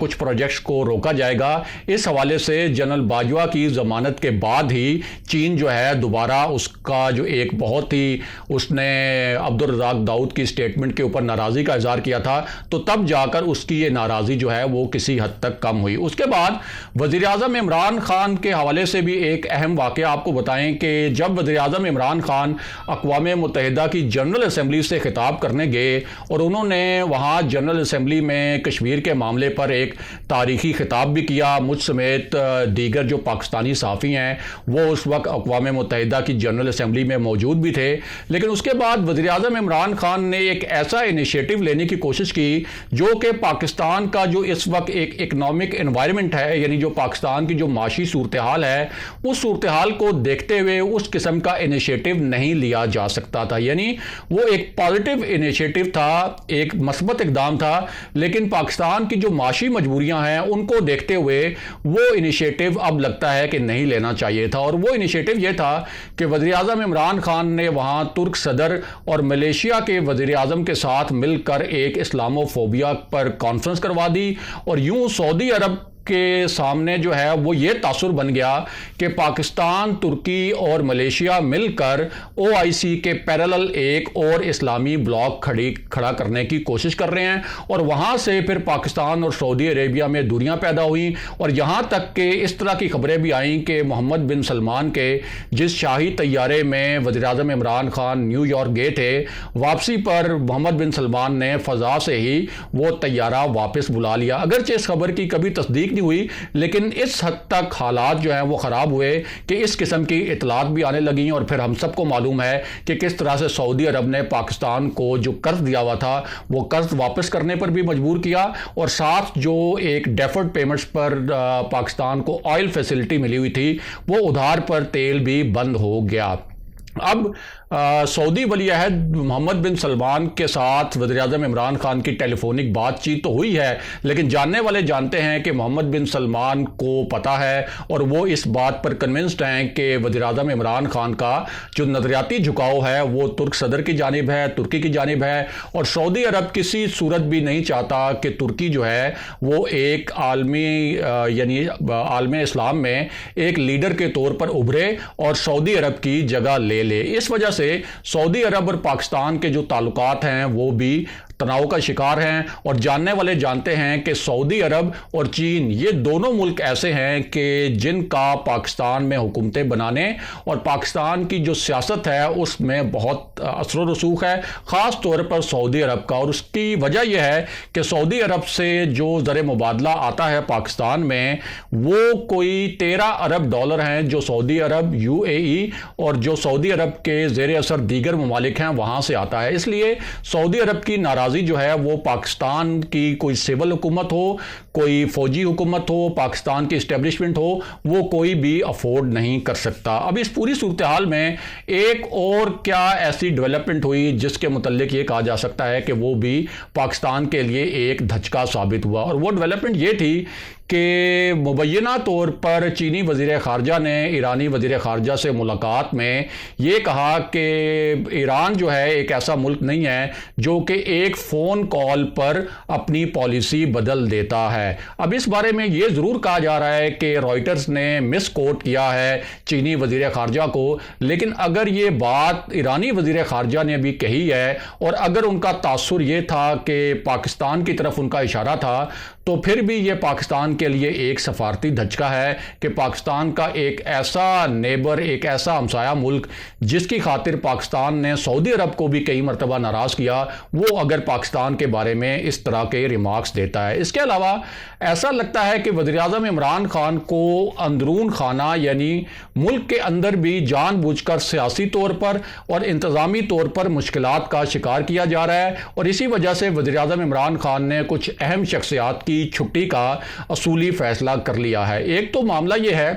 کچھ پروجیکٹس کو روکا جائے گا۔ اس حوالے سے جنرل باجوہ کی ضمانت کے بعد ہی چین جو ہے دوبارہ اس کا جو ایک بہت ہی اس نے عبدالرزاق داؤد کی سٹیٹمنٹ کے اوپر ناراضی کا اظہار کیا تھا، تو تب جا کر اس کی یہ ناراضی جو ہے وہ کسی حد تک کم ہوئی۔ اس کے بعد وزیر اعظم عمران خان کے حوالے سے بھی ایک اہم واقعہ آپ کو بتائیں کہ جب وزیر اعظم عمران خان اقوام متحدہ کی جنرل اسمبلی سے خطاب کرنے گئے اور انہوں نے وہاں جنرل اسمبلی میں کشمیر کے معاملے پر ایک تاریخی خطاب بھی کیا، مجھ سمیت دیگر جو پاکستانی صحافی ہیں وہ اس وقت اقوام متحدہ کی جنرل اسمبلی میں موجود بھی تھے، لیکن اس کے بعد وزیر اعظم عمران خان نے ایک ایسا انیشیٹو لینے کی کوشش کی جو کہ پاکستان کا جو اس وقت ایک اکنامک انوائرمنٹ ہے، یعنی جو پاکستان کی جو معاشی صورتحال ہے، اس صورتحال کو دیکھتے ہوئے اس قسم کا انیشیٹو نہیں لیا جا سکتا تھا۔ یعنی وہ ایک پازیٹیو انیشیٹو تھا، ایک مثبت اقدام تھا، لیکن پاکستان کی جو معاشی مجبوریاں ہیں ان کو دیکھتے ہوئے وہ انیشیٹو اب لگتا ہے کہ نہیں لینا چاہیے تھا۔ اور وہ انیشیٹو یہ تھا کہ وزیر اعظم عمران خان نے وہاں ترک صدر اور ملیشیا کے وزیر اعظم کے ساتھ مل کر ایک اسلامو فوبیا پر کانفرنس کروا دی، اور یوں سعودی عرب کے سامنے جو ہے وہ یہ تاثر بن گیا کہ پاکستان، ترکی اور ملیشیا مل کر OIC کے پیرالل ایک اور اسلامی بلاک کھڑا کرنے کی کوشش کر رہے ہیں، اور وہاں سے پھر پاکستان اور سعودی عربیہ میں دوریاں پیدا ہوئیں، اور یہاں تک کہ اس طرح کی خبریں بھی آئیں کہ محمد بن سلمان کے جس شاہی طیارے میں وزیر اعظم عمران خان نیو یارک گئے تھے، واپسی پر محمد بن سلمان نے فضا سے ہی وہ طیارہ واپس بلا لیا۔ اگرچہ اس خبر کی کبھی تصدیق ہوئی، لیکن اس حد تک حالات جو ہیں وہ خراب ہوئے کہ اس قسم کی اطلاعات بھی آنے لگیں، اور پھر ہم سب کو معلوم ہے کہ کس طرح سے سعودی عرب نے پاکستان کو جو قرض دیا ہوا تھا وہ قرض واپس کرنے پر بھی مجبور کیا، اور ساتھ جو ایک ڈیفرڈ پیمنٹس پر پاکستان کو آئل فیسلٹی ملی ہوئی تھی وہ ادھار پر تیل بھی بند ہو گیا۔ اب سعودی ولی عہد محمد بن سلمان کے ساتھ وزیر اعظم عمران خان کی ٹیلی فونک بات چیت تو ہوئی ہے، لیکن جاننے والے جانتے ہیں کہ محمد بن سلمان کو پتہ ہے اور وہ اس بات پر کنونسڈ ہیں کہ وزیر اعظم عمران خان کا جو نظریاتی جھکاؤ ہے وہ ترک صدر کی جانب ہے، ترکی کی جانب ہے، اور سعودی عرب کسی صورت بھی نہیں چاہتا کہ ترکی جو ہے وہ ایک عالمی یعنی عالم اسلام میں ایک لیڈر کے طور پر ابھرے اور سعودی عرب کی جگہ لے۔ اس وجہ سے سعودی عرب اور پاکستان کے جو تعلقات ہیں وہ بھی تناؤ کا شکار ہیں، اور جاننے والے جانتے ہیں کہ سعودی عرب اور چین یہ دونوں ملک ایسے ہیں کہ جن کا پاکستان میں حکومتیں بنانے اور پاکستان کی جو سیاست ہے اس میں بہت اثر و رسوخ ہے، خاص طور پر سعودی عرب کا۔ اور اس کی وجہ یہ ہے کہ سعودی عرب سے جو زر مبادلہ آتا ہے پاکستان میں وہ کوئی 13 ارب ڈالر ہیں جو سعودی عرب، UAE اور جو سعودی عرب کے زیر اثر دیگر ممالک ہیں وہاں سے آتا ہے۔ اس لیے سعودی عرب کی ناراضی جو ہے وہ پاکستان کی کوئی سول حکومت ہو، کوئی فوجی حکومت ہو، پاکستان کی اسٹیبلشمنٹ ہو، وہ کوئی بھی افورڈ نہیں کر سکتا۔ اب اس پوری صورتحال میں ایک اور کیا ایسی ڈیولپمنٹ ہوئی جس کے متعلق یہ کہا جا سکتا ہے کہ وہ بھی پاکستان کے لیے ایک دھچکا ثابت ہوا، اور وہ ڈیولپمنٹ یہ تھی کہ مبینہ طور پر چینی وزیر خارجہ نے ایرانی وزیر خارجہ سے ملاقات میں یہ کہا کہ ایران جو ہے ایک ایسا ملک نہیں ہے جو کہ ایک فون کال پر اپنی پالیسی بدل دیتا ہے۔ اب اس بارے میں یہ ضرور کہا جا رہا ہے کہ رائٹرز نے مس کوٹ کیا ہے چینی وزیر خارجہ کو، لیکن اگر یہ بات ایرانی وزیر خارجہ نے بھی کہی ہے اور اگر ان کا تاثر یہ تھا کہ پاکستان کی طرف ان کا اشارہ تھا، تو پھر بھی یہ پاکستان کے لیے ایک سفارتی دھچکا ہے کہ پاکستان کا ایک ایسا نیبر، ایک ایسا ہمسایہ ملک جس کی خاطر پاکستان نے سعودی عرب کو بھی کئی مرتبہ ناراض کیا، وہ اگر پاکستان کے بارے میں اس طرح کے ریمارکس دیتا ہے۔ اس کے علاوہ ایسا لگتا ہے کہ وزیر اعظم عمران خان کو اندرون خانہ یعنی ملک کے اندر بھی جان بوجھ کر سیاسی طور پر اور انتظامی طور پر مشکلات کا شکار کیا جا رہا ہے، اور اسی وجہ سے وزیر اعظم عمران خان نے کچھ اہم شخصیات کی چھٹی کا اصولی فیصلہ کر لیا ہے۔ ایک تو معاملہ یہ ہے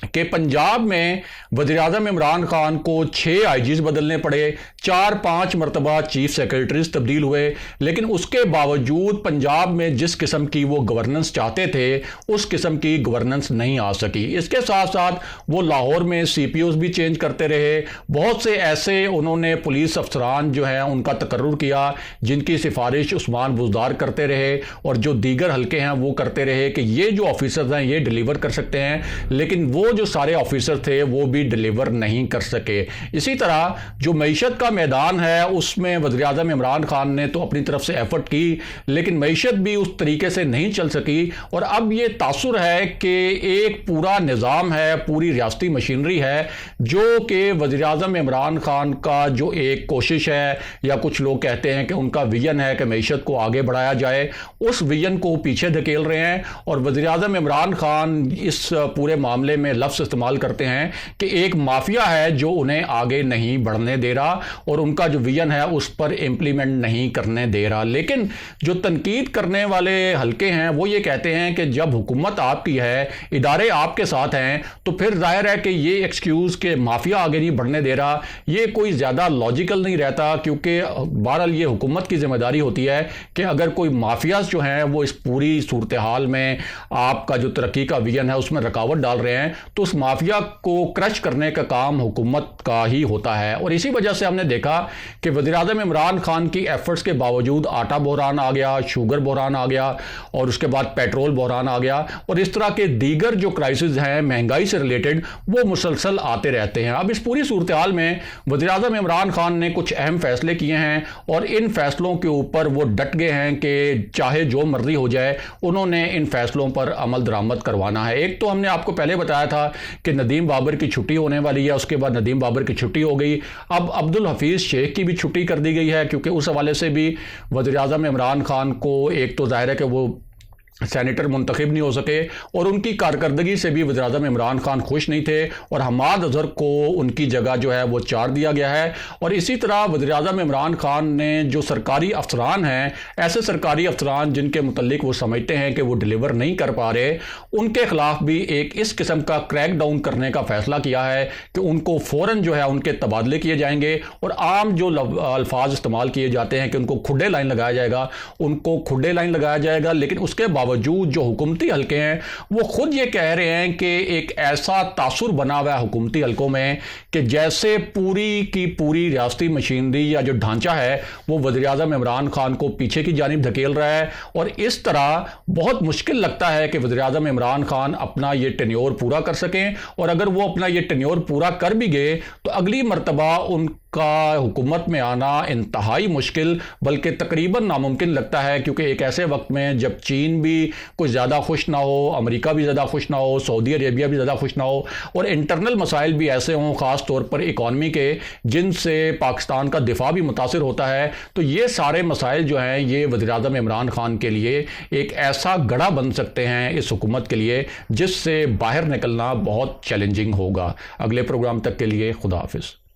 کہ پنجاب میں وزیراعظم عمران خان کو 6 آئی جیز بدلنے پڑے، 4-5 مرتبہ چیف سیکرٹریز تبدیل ہوئے، لیکن اس کے باوجود پنجاب میں جس قسم کی وہ گورننس چاہتے تھے اس قسم کی گورننس نہیں آ سکی۔ اس کے ساتھ ساتھ وہ لاہور میں سی پی اوز بھی چینج کرتے رہے، بہت سے ایسے انہوں نے پولیس افسران جو ہیں ان کا تقرر کیا جن کی سفارش عثمان بزدار کرتے رہے اور جو دیگر حلقے ہیں وہ کرتے رہے کہ یہ جو آفیسرز ہیں یہ ڈیلیور کر سکتے ہیں، لیکن وہ جو سارے آفیسر تھے وہ بھی ڈیلیور نہیں کر سکے۔ اسی طرح جو معیشت کا میدان ہے اس میں وزیراعظم عمران خان نے تو اپنی طرف سے ایفرٹ کی، لیکن معیشت بھی اس طریقے سے نہیں چل سکی، اور اب یہ تاثر ہے کہ ایک پورا نظام ہے، پوری ریاستی مشینری ہے جو کہ وزیراعظم عمران خان کا جو ایک کوشش ہے یا کچھ لوگ کہتے ہیں کہ ان کا ویژن ہے کہ معیشت کو آگے بڑھایا جائے، اس ویژن کو پیچھے دھکیل رہے ہیں۔ اور وزیراعظم عمران خان اس پورے معاملے میں لفظ استعمال کرتے ہیں کہ ایک مافیا ہے جو انہیں آگے نہیں بڑھنے دے رہا اور ان کا جو ویژن ہے اس پر امپلیمنٹ نہیں کرنے دے رہا۔ لیکن جو تنقید کرنے والے حلقے ہیں وہ یہ کہتے ہیں کہ جب حکومت آپ کی ہے، ادارے آپ کے ساتھ ہیں، تو پھر ظاہر ہے کہ یہ ایکسکیوز کہ مافیا آگے نہیں بڑھنے دے رہا یہ کوئی زیادہ لاجیکل نہیں رہتا، کیونکہ بہرحال یہ حکومت کی ذمہ داری ہوتی ہے کہ اگر کوئی مافیاز جو ہیں وہ اس پوری صورتحال میں آپ کا جو ترقی کا ویژن ہے اس میں رکاوٹ ڈال رہے ہیں تو اس مافیا کو کرش کرنے کا کام حکومت کا ہی ہوتا ہے۔ اور اسی وجہ سے ہم نے دیکھا کہ وزیراعظم عمران خان کی ایفرٹس کے باوجود آٹا بحران آ گیا، شوگر بحران آ گیا، اور اس کے بعد پیٹرول بحران آ گیا، اور اس طرح کے دیگر جو کرائسز ہیں مہنگائی سے ریلیٹڈ وہ مسلسل آتے رہتے ہیں۔ اب اس پوری صورتحال میں وزیراعظم عمران خان نے کچھ اہم فیصلے کیے ہیں اور ان فیصلوں کے اوپر وہ ڈٹ گئے ہیں کہ چاہے جو مرضی ہو جائے انہوں نے ان فیصلوں پر عمل درآمد کروانا ہے۔ ایک تو ہم نے آپ کو پہلے بتایا تھا کہ ندیم بابر کی چھٹی ہونے والی ہے، اس کے بعد ندیم بابر کی چھٹی ہو گئی، اب عبدالحفیظ شیخ کی بھی چھٹی کر دی گئی ہے، کیونکہ اس حوالے سے بھی وزیراعظم عمران خان کو ایک تو ظاہر ہے کہ وہ سینیٹر منتخب نہیں ہو سکے اور ان کی کارکردگی سے بھی وزیراعظم عمران خان خوش نہیں تھے، اور حماد اظہر کو ان کی جگہ جو ہے وہ چار دیا گیا ہے۔ اور اسی طرح وزیراعظم عمران خان نے جو سرکاری افسران ہیں، ایسے سرکاری افسران جن کے متعلق وہ سمجھتے ہیں کہ وہ ڈیلیور نہیں کر پا رہے، ان کے خلاف بھی ایک اس قسم کا کریک ڈاؤن کرنے کا فیصلہ کیا ہے کہ ان کو فوراً جو ہے ان کے تبادلے کیے جائیں گے، اور عام جو الفاظ استعمال کیے جاتے ہیں کہ ان کو کھڈے لائن لگایا جائے گا، ان کو کھڈے لائن لگایا جائے گا۔ لیکن اس کے باوجود جو حکومتی حلقے ہیں وہ خود یہ کہہ رہے ہیں کہ ایک ایسا تاثر بنا ہوا ہے حکومتی حلقوں میں کہ جیسے پوری کی پوری ریاستی مشینری یا جو ڈھانچہ ہے وہ وزیراعظم عمران خان کو پیچھے کی جانب دھکیل رہا ہے، اور اس طرح بہت مشکل لگتا ہے کہ وزیراعظم عمران خان اپنا یہ ٹینیور پورا کر سکیں، اور اگر وہ اپنا یہ ٹینیور پورا کر بھی گئے تو اگلی مرتبہ ان کا حکومت میں آنا انتہائی مشکل بلکہ تقریباً ناممکن لگتا ہے، کیونکہ ایک ایسے وقت میں جب چین بھی کچھ زیادہ خوش نہ ہو، امریکہ بھی زیادہ خوش نہ ہو، سعودی عربیہ بھی زیادہ خوش نہ ہو، اور انٹرنل مسائل بھی ایسے ہوں خاص طور پر اکانومی کے جن سے پاکستان کا دفاع بھی متاثر ہوتا ہے، تو یہ سارے مسائل جو ہیں یہ وزیراعظم عمران خان کے لیے ایک ایسا گڑھا بن سکتے ہیں اس حکومت کے لیے جس سے باہر نکلنا بہت چیلنجنگ ہوگا۔ اگلے پروگرام تک کے لیے خدا حافظ۔